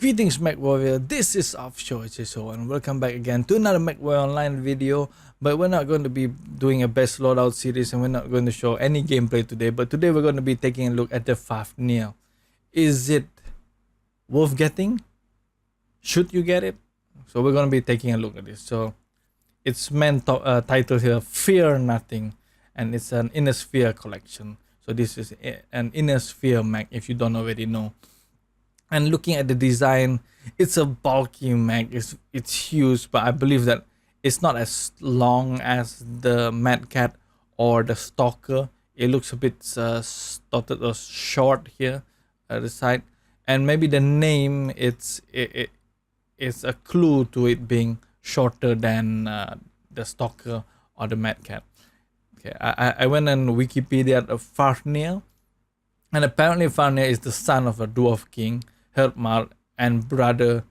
Greetings Mechwarrior, this is Offshore Out and welcome back again to another Mechwarrior online video. But we're not going to be doing a best loadout series and we're not going to show any gameplay today. But today we're going to be taking a look at the Fafnir. Is it worth getting? Should you get it? So we're going to be taking a look at this. So its main title here, Fear Nothing, and it's an Inner Sphere collection. So this is an Inner Sphere mech if you don't already know. And looking at the design, it's a bulky mech. It's huge, but I believe that it's not as long as the Mad Cat or the Stalker. It looks a bit stuttered or short here at the side, and maybe the name it's a clue to it being shorter than the Stalker or the Mad Cat. Okay, I went on Wikipedia of Fafnir, and apparently Fafnir is the son of a dwarf king, Hardpoint, and brother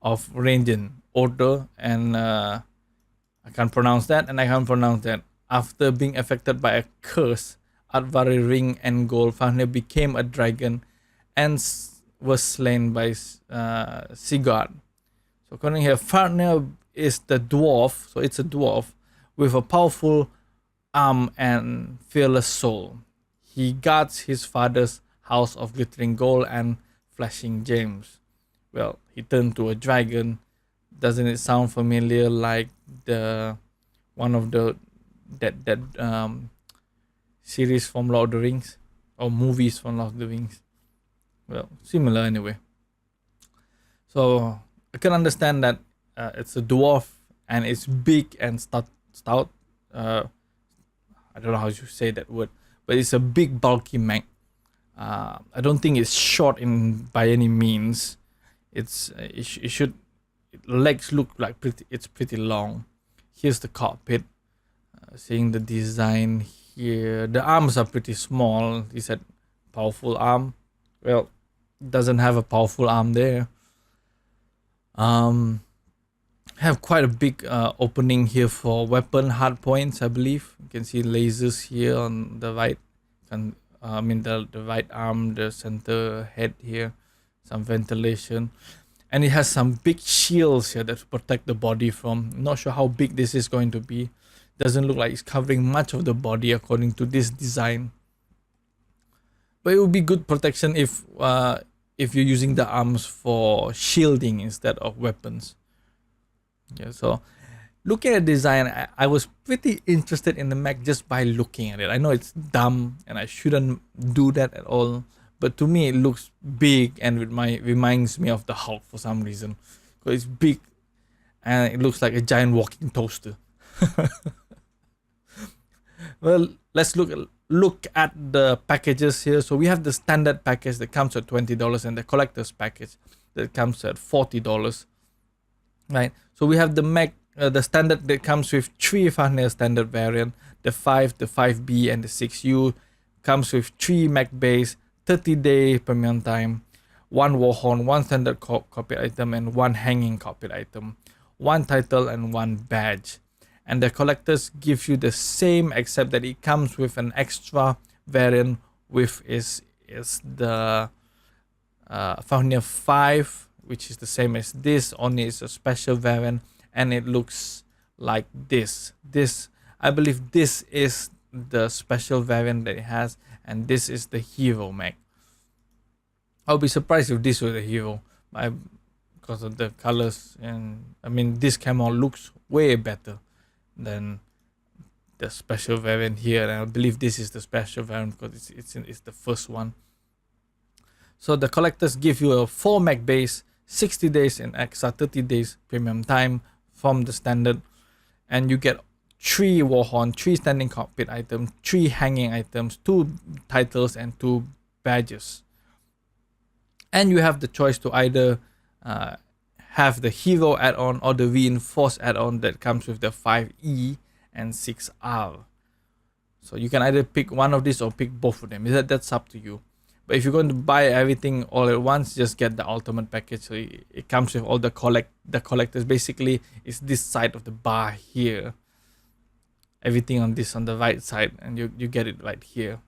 of Ranger Order, and I can't pronounce that, and I can't pronounce that. After being affected by a curse at very ring and gold, Fafnir became a dragon and was slain by Sigurd. So according here, Fafnir is the dwarf, so it's a dwarf with a powerful arm and fearless soul. He guards his father's house of glittering gold and flashing gems. Well, he turned to a dragon. Doesn't it sound familiar, like the one of the that series from Lord of the Rings, or movies from Lord of the Rings? Well, similar anyway. So I can understand that it's a dwarf and it's big and stout. I don't know how you say that word, but it's a big bulky mech. I don't think it's short by any means. Legs look like it's pretty long. Here's the cockpit. Seeing the design here, the arms are pretty small. He said powerful arm. Well, it doesn't have a powerful arm there. Have quite a big opening here for weapon hardpoints, I believe. You can see lasers here on the right, and the right arm, the center head here, some ventilation, and it has some big shields here that protect the body from. Not sure how big this is going to be. Doesn't look like it's covering much of the body according to this design, but it would be good protection if you're using the arms for shielding instead of weapons. Yeah, so looking at design, I was pretty interested in the mech just by looking at it. I know it's dumb and I shouldn't do that at all, but to me it looks big and reminds me of the Hulk for some reason. Because it's big and it looks like a giant walking toaster. Well, let's look at the packages here. So we have the standard package that comes at $20 and the collector's package that comes at $40. Right, so we have the mech, the standard that comes with 3 Fafnir standard variant, the 5, the 5B, and the 6U. Comes with 3 mech base, 30-day premium time, 1 warhorn, 1 standard cockpit item, and 1 hanging cockpit item, 1 title, and 1 badge. And the collectors give you the same, except that it comes with an extra variant, with is the Fafnir 5, which is the same as this, only it's a special variant, and it looks like this. I believe this is the special variant that it has, and this is the hero mech. I'll be surprised if this was a hero, because of the colors, and I mean this camo looks way better than the special variant here, and I believe this is the special variant because it's the first one. So the collectors give you a 4 mech base, 60 days and extra 30 days premium time from the standard, and you get 3 warhorn, 3 standing cockpit items, 3 hanging items, 2 titles, and 2 badges. And you have the choice to either have the hero add-on or the reinforced add-on that comes with the 5E and 6R. So you can either pick one of these or pick both of them. That's up to you. But if you're going to buy everything all at once, just get the ultimate package. So it comes with all the collectors. Basically, it's this side of the bar here. Everything on the right side, and you get it right here.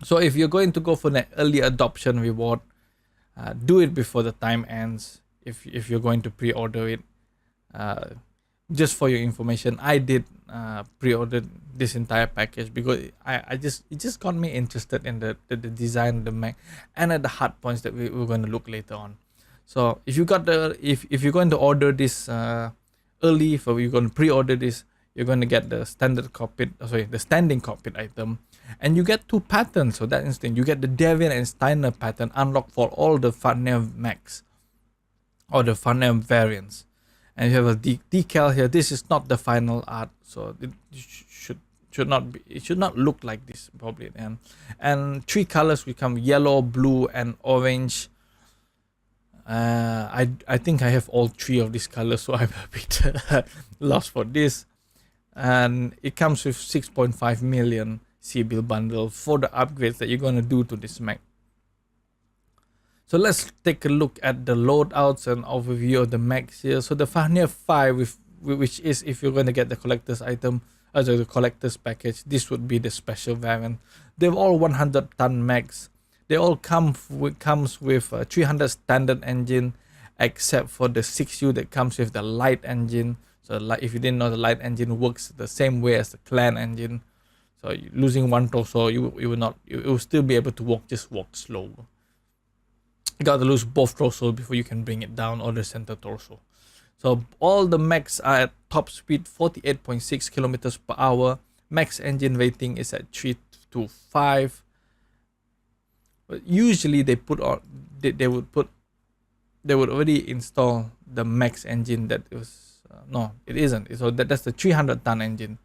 So if you're going to go for the early adoption reward, Do it before the time ends if you're going to pre-order it. Just for your information, I did pre-order this entire package because it just got me interested in the design of the mech and at the hard points that we're going to look later on. So if you got if you're going to order this early, if you're going to pre-order this, you're going to get the standard cockpit, the standing cockpit item, and you get 2 patterns. So that instant you get the Deviant and Steiner pattern unlocked for all the Fafnir mechs or the Fafnir variants. And you have a decal here. This is not the final art, so it should not be. It should not look like this probably. And 3 colors become yellow, blue, and orange. I think I have all 3 of these colors, so I'm a bit lost for this. And it comes with 6.5 million C-bill bundle for the upgrades that you're gonna do to this mech. So let's take a look at the loadouts and overview of the mechs here. So the Fafnir 5, which is if you're going to get the collector's item, the collector's package, this would be the special variant. They're all 100-ton mechs. They all comes with a 300 standard engine, except for the 6U that comes with the light engine. So if you didn't know, the light engine works the same way as the clan engine. So losing one torso, you will still be able to walk slow. You got to lose both torsos before you can bring it down, or the center torso. So all the mechs are at top speed 48.6 kilometers per hour. Max engine rating is at 3 to 5. But usually they would already install the max engine that was no, it isn't. So that's the 300-ton engine.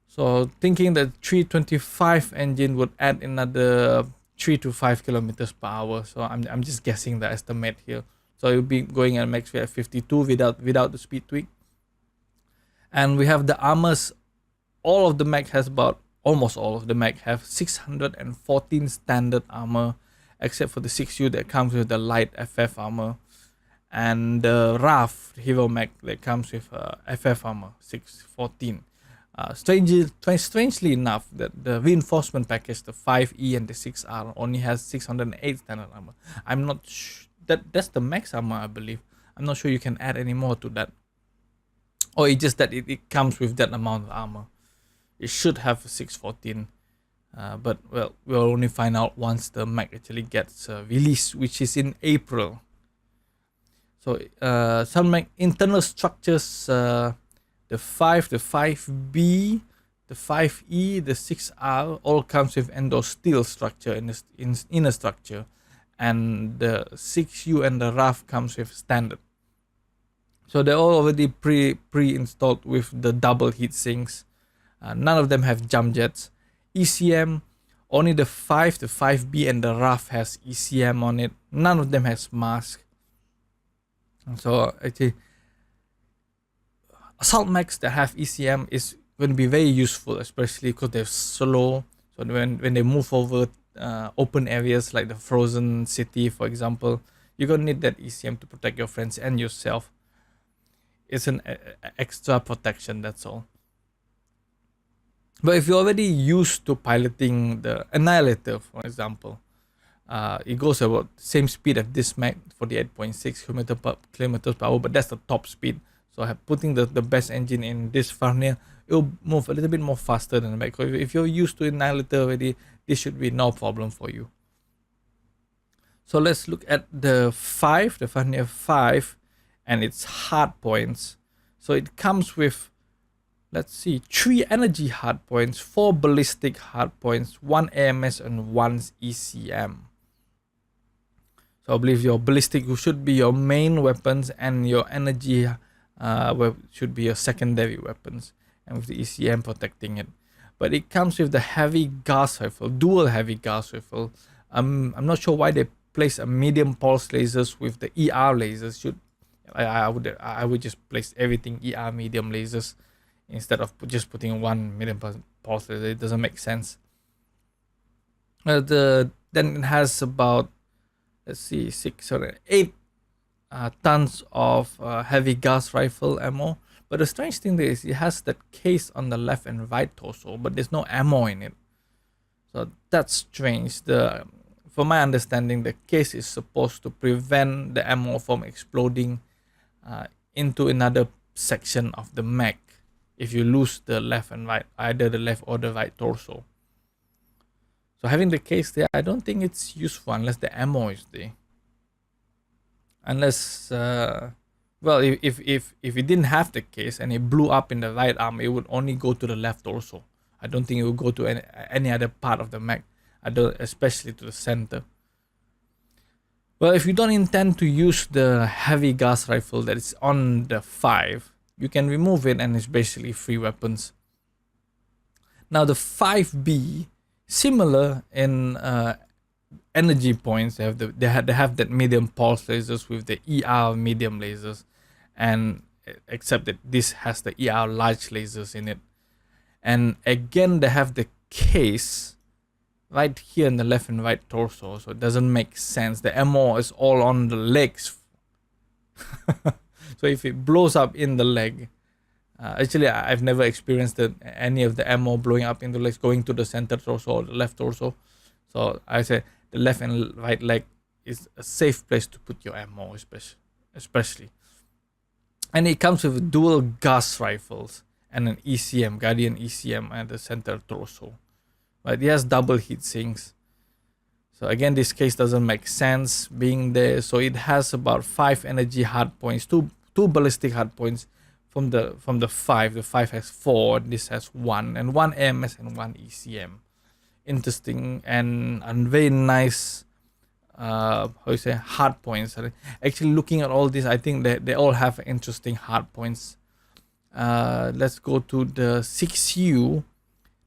So thinking that 325 engine would add another 3 to 5 kilometers per hour. So I'm just guessing the estimate here. So you'll be going at max at 52 without the speed tweak. And we have the armors. All of the mech has almost all of the mech have 614 standard armor, except for the 6U that comes with the light FF armor, and the RAF hero mech that comes with FF armor 614. Strangely enough, that the reinforcement package, the 5E and the 6R, only has 608 standard armor. I'm not that's the max armor, I believe. I'm not sure you can add any more to that, or it's just that it comes with that amount of armor. It should have 614, but well, we'll only find out once the mech actually gets released, which is in April. So some mech internal structures, the 5, the 5B, the 5E, the 6R all comes with endo steel structure in the inner structure, and the 6U and the RAF comes with standard. So they're all already pre-installed with the double heat sinks. None of them have jump jets. ECM, only the 5, the 5B, and the RAF has ECM on it. None of them has mask. So actually, assault mechs that have ECM is going to be very useful, especially because they're slow. So when they move over open areas like the frozen city, for example, you're going to need that ECM to protect your friends and yourself. It's an extra protection, that's all. But if you're already used to piloting the Annihilator, for example, it goes about the same speed as this mech, 48.6 kilometers per hour, but that's the top speed. So putting the best engine in this Fafnir, it'll move a little bit more faster than the mech. So if you're used to Annihilator already, this should be no problem for you. So let's look at the 5, the Fafnir 5, and its hard points. So it comes with, let's see, 3 energy hard points, 4 ballistic hard points, 1 AMS, and 1 ECM. So I believe your ballistic should be your main weapons, and your energy should be your secondary weapons, and with the ECM protecting it. But it comes with the heavy gas rifle, dual heavy gas rifle. I'm not sure why they place a medium pulse lasers with the ER lasers. I would just place everything ER medium lasers instead of just putting one medium pulse laser. It doesn't make sense. Then it has about, let's see, 6 or 8 tons of heavy gas rifle ammo. But the strange thing is it has that case on the left and right torso, but there's no ammo in it. So that's strange. The from my understanding, the case is supposed to prevent the ammo from exploding into another section of the mech if you lose the left and right, either the left or the right torso. So having the case there, I don't think it's useful unless the ammo is there. Unless, well, if it didn't have the case and it blew up in the right arm, it would only go to the left torso. I don't think it would go to any other part of the mech, especially to the center. Well, if you don't intend to use the heavy gas rifle that is on the 5, you can remove it and it's basically free weapons. Now the 5B, similar in energy points, they have that medium pulse lasers with the ER medium lasers, and except that this has the ER large lasers in it. And again, they have the case right here in the left and right torso, so it doesn't make sense. The ammo is all on the legs. So if it blows up in the leg, actually I've never experienced any of the ammo blowing up in the legs going to the center torso or the left torso. So I say the left and right leg is a safe place to put your ammo, especially. And it comes with dual gas rifles and an ECM, Guardian ECM at the center torso. But it has double heat sinks. So again, this case doesn't make sense being there. So it has about 5 energy hard points, two ballistic hard points from the 5. The 5 has 4, this has 1, and 1 AMS and 1 ECM. Interesting and very nice hard points. Actually, looking at all this, I think they all have interesting hard points. Let's go to the 6U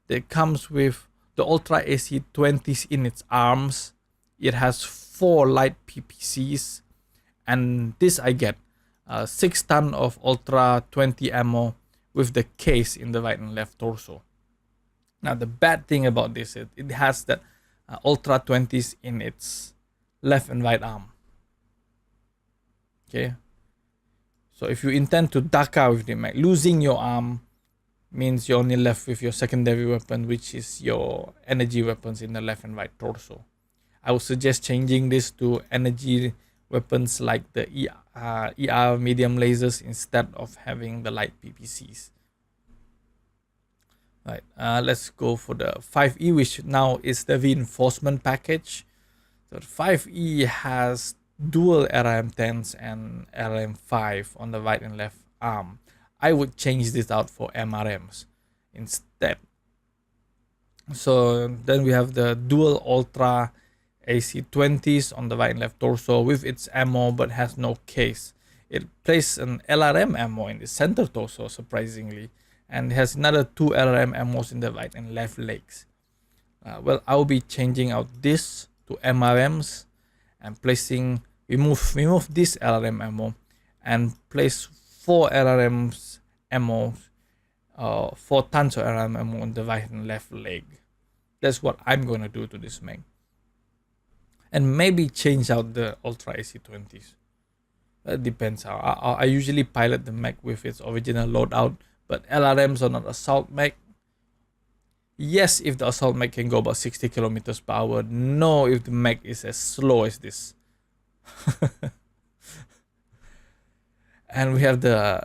that comes with the Ultra AC-20s in its arms. It has 4 light PPCs, and this I get 6 ton of Ultra 20 ammo with the case in the right and left torso. Now the bad thing about this is it has that Ultra 20s in its left and right arm. Okay, so if you intend to duck out with the mech, losing your arm means you're only left with your secondary weapon, which is your energy weapons in the left and right torso. I would suggest changing this to energy weapons like the ER medium lasers instead of having the light PPCs. Right, let's go for the 5E, which now is the reinforcement package. So the 5E has dual LRM-10s and LRM-5 on the right and left arm. I would change this out for MRMs instead. So then we have the dual Ultra AC-20s on the right and left torso with its ammo but has no case. It places an LRM ammo in the center torso, surprisingly, and has another 2 LRM ammos in the right and left legs. Well, I'll be changing out this to MRMs and placing, remove this LRM ammo and place 4 LRMs ammo, 4 tons of LRM ammo on the right and left leg. That's what I'm going to do to this mech. And maybe change out the Ultra AC-20s. That depends. I usually pilot the mech with its original loadout, but LRMs are not Assault Mech. Yes, if the Assault Mech can go about 60 kilometers per hour. No, if the mech is as slow as this. And we have the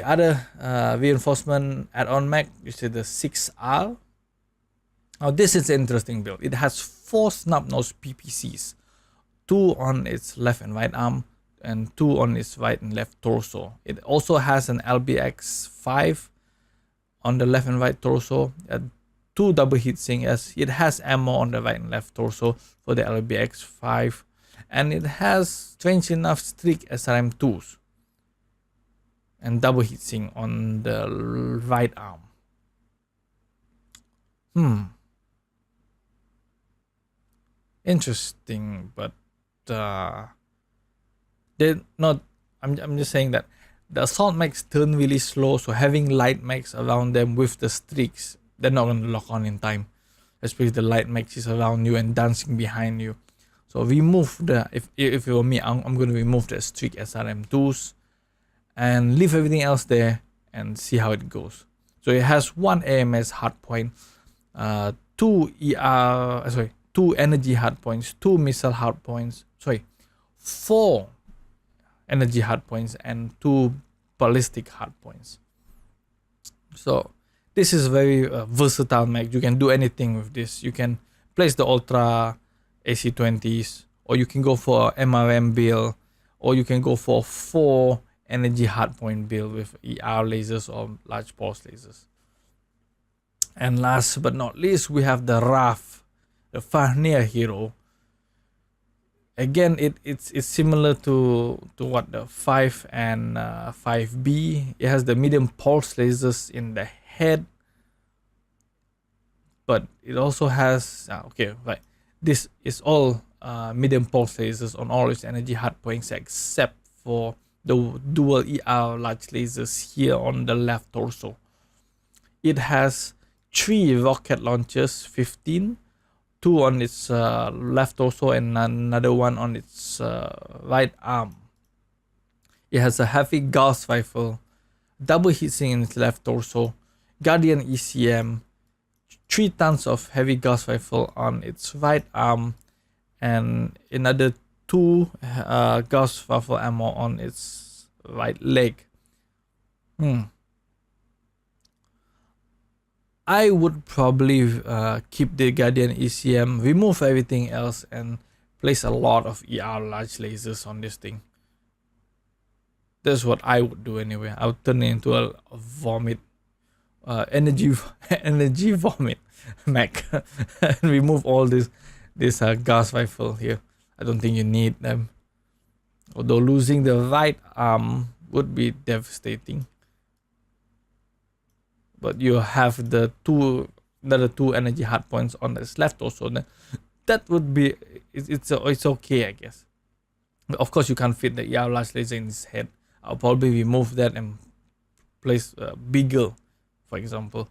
other reinforcement add-on mech, which is the 6R. Now this is an interesting build. It has 4 snub-nose PPCs, 2 on its left and right arm and 2 on its right and left torso. It also has an LBX-5 on the left and right torso, 2 double heatsink, as it has ammo on the right and left torso for the LBX-5, and it has, strange enough, streak SRM-2s and double heatsink on the right arm. Interesting, but they're not. I'm just saying that the Assault Mechs turn really slow, so having light mechs around them with the streaks, they're not going to lock on in time, especially the light mechs is around you and dancing behind you. So remove the, if it were me, I'm going to remove the streak SRM-2s and leave everything else there and see how it goes. So it has 1 AMS hardpoint, 2 2 energy hardpoints, 2 missile hardpoints, sorry, 4 energy hardpoints and 2 ballistic hardpoints. So this is very versatile mech. You can do anything with this. You can place the Ultra AC-20s, or you can go for MRM build, or you can go for 4 energy hardpoint build with ER lasers or large pulse lasers. And last but not least, we have the RAF, the Fafnir hero. Again, it's similar to what the 5 and 5B. It has the medium pulse lasers in the head, but it also has okay, right. This is all medium pulse lasers on all its energy hardpoints except for the dual ER large lasers here on the left torso. It has 3 rocket launchers, 15, 2 on its left torso and another one on its right arm. It has a heavy Gauss rifle, double heatsink in its left torso, Guardian ECM, 3 tons of heavy Gauss rifle on its right arm, and another 2 Gauss rifle ammo on its right leg. I would probably keep the Guardian ECM, remove everything else, and place a lot of ER large lasers on this thing. That's what I would do anyway. I would turn it into a vomit, energy vomit mech, and remove all this gas rifle here. I don't think you need them. Although losing the right arm would be devastating. But you have the another 2 energy hardpoints on its left also. That would be it's okay, I guess. But of course, you can't fit the ER large laser in his head. I'll probably remove that and place Beagle, for example.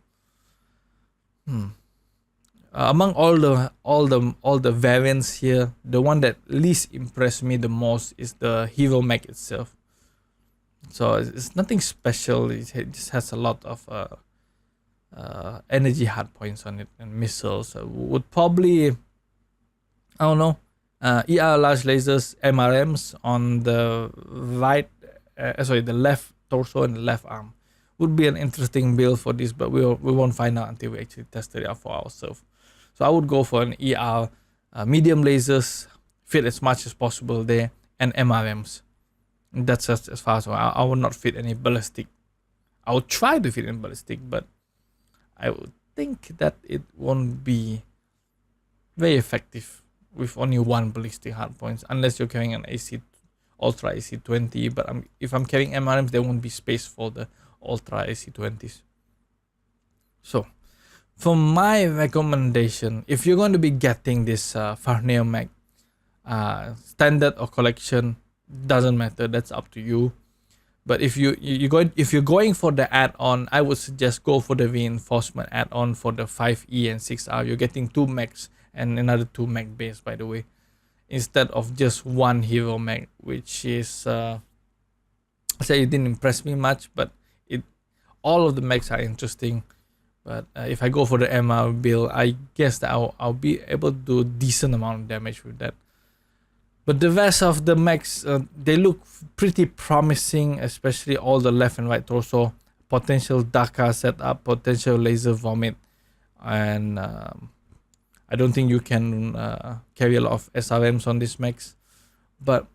Among all the variants here, the one that least impressed me the most is the hero mech itself. So it's nothing special. It just has a lot of energy hardpoints on it and missiles. Would probably, I don't know, ER large lasers, MRMs on the right, the left torso and the left arm would be an interesting build for this, but we won't find out until we actually test it out for ourselves. So I would go for an ER medium lasers, fit as much as possible there, and MRMs. That's as far as I would not fit any ballistic. I would try to fit in ballistic, but I would think that it won't be very effective with only 1 ballistic hardpoints, unless you're carrying an Ultra AC-20. But if I'm carrying MRMs, there won't be space for the Ultra AC-20s. So, for my recommendation, if you're going to be getting this Fafnir mech, standard or collection, doesn't matter. That's up to you. But if you're going for the add-on, I would suggest go for the reinforcement add-on for the 5E and 6R. You're getting 2 mechs and another 2 mech base, by the way, instead of just 1 hero mech, which is I say it didn't impress me much, but all of the mechs are interesting. But if I go for the MR build, I guess that I'll be able to do a decent amount of damage with that. But the rest of the mechs, they look pretty promising, especially all the left and right torso. Potential Dakar setup, potential laser vomit, and I don't think you can carry a lot of SRMs on these mechs. But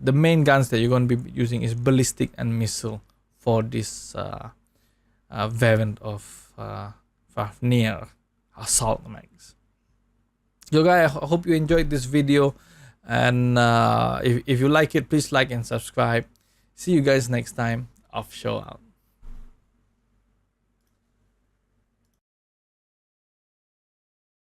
the main guns that you're going to be using is ballistic and missile for this variant of Fafnir Assault Mechs. So guys, I hope you enjoyed this video, and if you like it, please like and subscribe. See you guys next time. Offshore out.